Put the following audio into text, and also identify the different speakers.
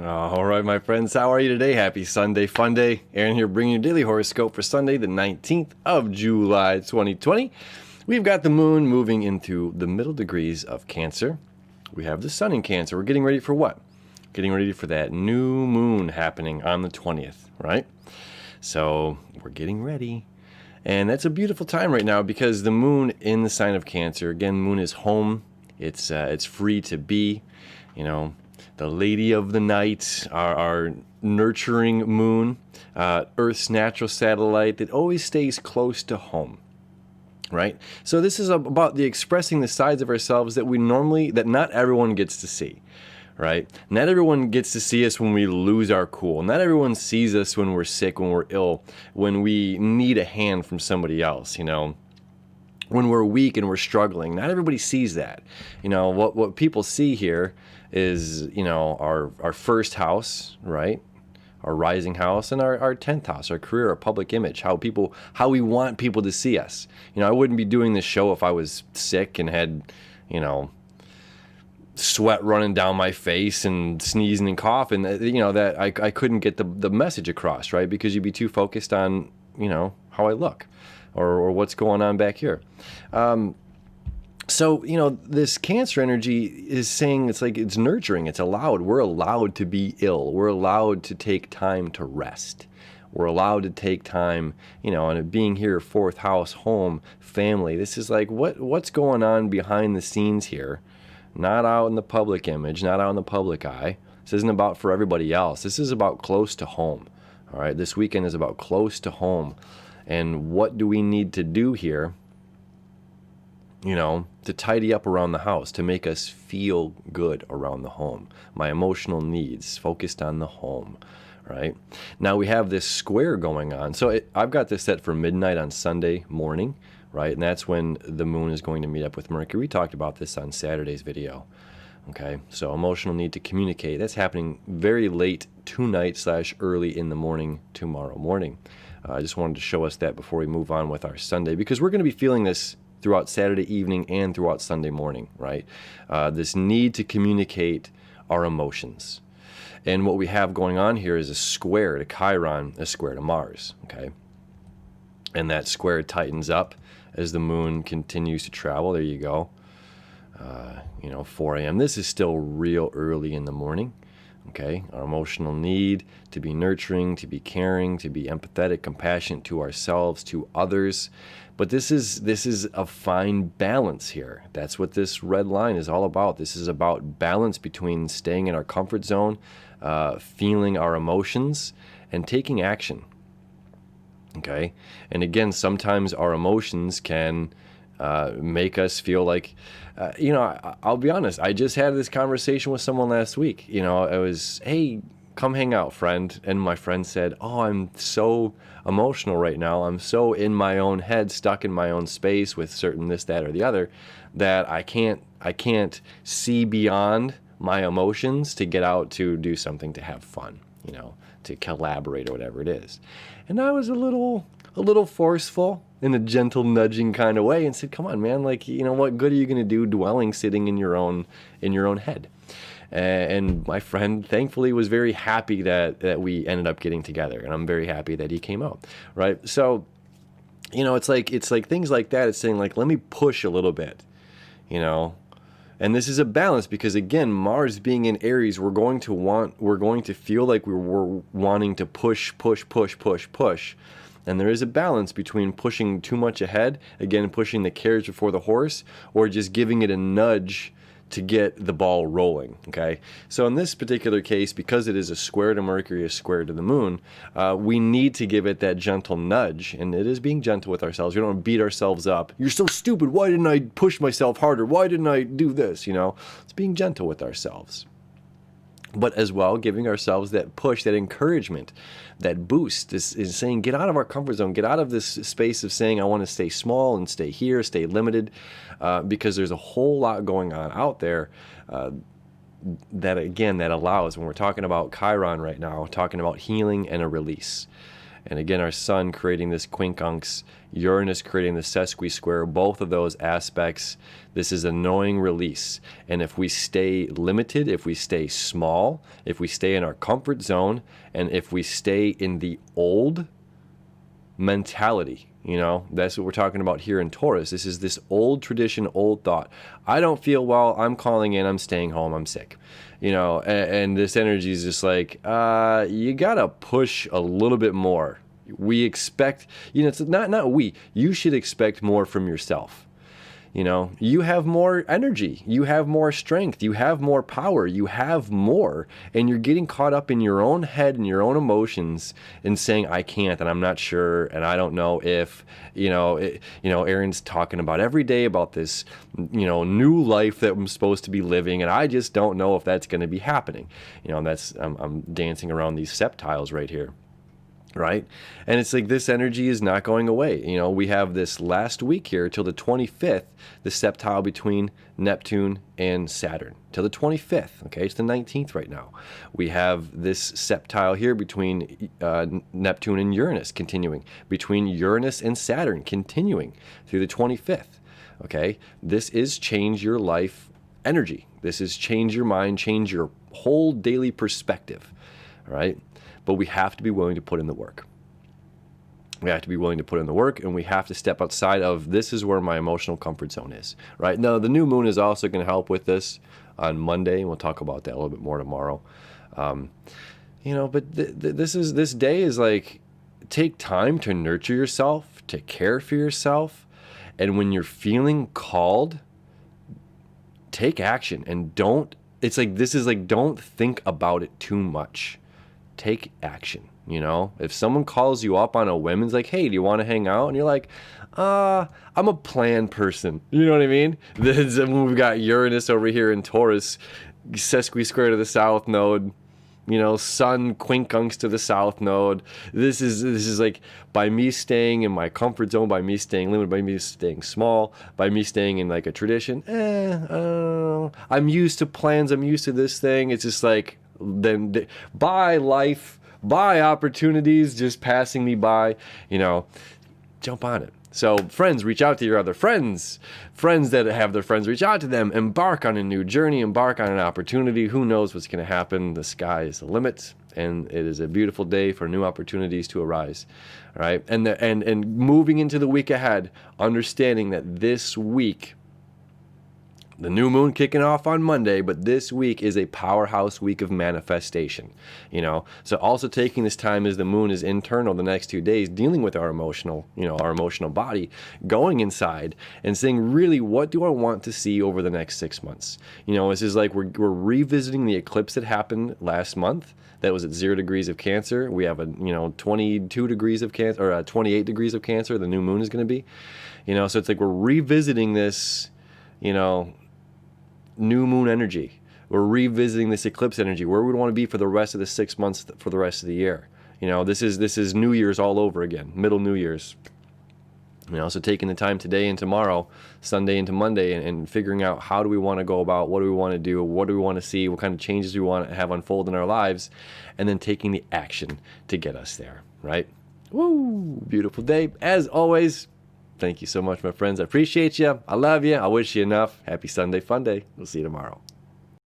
Speaker 1: All right, my friends, how are you today? Happy Sunday, fun day. Aaron here bringing you your daily horoscope for Sunday, the 19th of July, 2020. We've got the moon moving into the middle degrees of Cancer. We have the sun in Cancer. We're getting ready for what? Getting ready for that new moon happening on the 20th, right? So we're getting ready. And that's a beautiful time right now because the moon in the sign of Cancer, again, moon is home. It's free to be, the lady of the night, our nurturing moon, Earth's natural satellite that always stays close to home, right? So this is about the expressing the sides of ourselves that not everyone gets to see, right? Not everyone gets to see us when we lose our cool. Not everyone sees us when we're sick, when we're ill, when we need a hand from somebody else, when we're weak and we're struggling. Not everybody sees that. What people see here is, our first house, right? Our rising house, and our 10th house, our career, our public image, how we want people to see us. I wouldn't be doing this show if I was sick and had, sweat running down my face and sneezing and coughing, that I couldn't get the message across, right? Because you'd be too focused on, how I look or what's going on back here. So, this Cancer energy is saying it's nurturing, it's allowed. We're allowed to be ill. We're allowed to take time to rest. We're allowed to take time, and being here, fourth house, home, family. This is what's going on behind the scenes here, not out in the public image, not out in the public eye. This isn't about for everybody else. This is about close to home. All right, this weekend is about close to home. And what do we need to do here? To tidy up around the house, to make us feel good around the home. My emotional needs focused on the home, right? Now we have this square going on. So I've got this set for midnight on Sunday morning, right? And that's when the moon is going to meet up with Mercury. We talked about this on Saturday's video. Okay, so emotional need to communicate. That's happening very late tonight / early in the morning tomorrow morning. I just wanted to show us that before we move on with our Sunday, because we're going to be feeling this throughout Saturday evening and throughout Sunday morning, right? This need to communicate our emotions. And what we have going on here is a square to Chiron, a square to Mars, okay? And that square tightens up as the moon continues to travel. There you go. 4 a.m. This is still real early in the morning. Okay, our emotional need to be nurturing, to be caring, to be empathetic, compassionate to ourselves, to others. But this is a fine balance here. That's what this red line is all about. This is about balance between staying in our comfort zone, feeling our emotions, and taking action. Okay, and again, sometimes our emotions can make us feel like, I'll be honest, I just had this conversation with someone last week. It was, hey, come hang out, friend. And my friend said, oh, I'm so emotional right now. I'm so in my own head, stuck in my own space with certain this, that, or the other, that I can't see beyond my emotions to get out to do something, to have fun, to collaborate or whatever it is. And I was a little forceful in a gentle nudging kind of way and said, come on, man, what good are you going to do dwelling, sitting in your own head? And my friend thankfully was very happy that we ended up getting together, and I'm very happy that he came out, right? So, it's like things like that. It's saying let me push a little bit, and this is a balance because, again, Mars being in Aries, we're going to feel like we're wanting to push. And there is a balance between pushing too much ahead, again, pushing the carriage before the horse, or just giving it a nudge to get the ball rolling, okay? So in this particular case, because it is a square to Mercury, a square to the moon, we need to give it that gentle nudge, and it is being gentle with ourselves. We don't beat ourselves up. You're so stupid. Why didn't I push myself harder? Why didn't I do this? It's being gentle with ourselves. But as well, giving ourselves that push, that encouragement, that boost is saying, get out of our comfort zone, get out of this space of saying, I want to stay small and stay here, stay limited, because there's a whole lot going on out there that allows, when we're talking about Chiron right now, talking about healing and a release. And again, our sun creating this quincunx, Uranus creating the sesqui-square, both of those aspects. This is a knowing release. And if we stay limited, if we stay small, if we stay in our comfort zone, and if we stay in the old mentality, that's what we're talking about here in Taurus. This is this old tradition, old thought. I don't feel well, I'm calling in, I'm staying home, I'm sick. And this energy is just like, you gotta push a little bit more. We expect, it's not we, you should expect more from yourself. You have more energy, you have more strength, you have more power, you have more, and you're getting caught up in your own head and your own emotions and saying, I can't, and I'm not sure, and I don't know if, Aaron's talking about every day about this, new life that I'm supposed to be living, and I just don't know if that's going to be happening. I'm dancing around these septiles right here. Right? And it's like this energy is not going away. We have this last week here till the 25th, the septile between Neptune and Saturn. Till the 25th, okay? It's the 19th right now. We have this septile here between Neptune and Uranus continuing, between Uranus and Saturn continuing through the 25th, okay? This is change your life energy. This is change your mind, change your whole daily perspective, all right? But we have to be willing to put in the work. We have to be willing to put in the work, and we have to step outside of, this is where my emotional comfort zone is, right? Now, the new moon is also going to help with this on Monday, and we'll talk about that a little bit more tomorrow. But this day is like, take time to nurture yourself, to care for yourself, and when you're feeling called, take action, and don't think about it too much. Take action. If someone calls you up on a whim and is like, hey, do you want to hang out? And you're like, I'm a plan person. You know what I mean? Then we've got Uranus over here in Taurus, sesqui-square to the south node, sun quincunx to the south node. This is like, by me staying in my comfort zone, by me staying limited, by me staying small, by me staying in like a tradition, I'm used to plans, I'm used to this thing. It's just like, then by life, by opportunities just passing me by, jump on it. So friends, reach out to your other friends that have their friends, reach out to them, embark on a new journey, embark on an opportunity. Who knows what's going to happen? The sky is the limit, and it is a beautiful day for new opportunities to arise. All right. And moving into the week ahead, understanding that this week, the new moon kicking off on Monday, but this week is a powerhouse week of manifestation, So also taking this time as the moon is internal the next 2 days, dealing with our emotional body, going inside and saying, really, what do I want to see over the next 6 months? This is like we're revisiting the eclipse that happened last month. That was at 0 degrees of Cancer. We have a 22 degrees of Cancer, or 28 degrees of Cancer. The new moon is going to be, So it's like we're revisiting this, new moon energy. We're revisiting this eclipse energy, where we want to be for the rest of the 6 months, for the rest of the year. This is New Year's all over again, middle New Year's. So taking the time today and tomorrow, Sunday into Monday, and figuring out how do we want to go about, what do we want to do, what do we want to see, what kind of changes we want to have unfold in our lives, and then taking the action to get us there, right? Woo! Beautiful day. As always, thank you so much, my friends. I appreciate you. I love you. I wish you enough. Happy Sunday Fun Day. We'll see you tomorrow.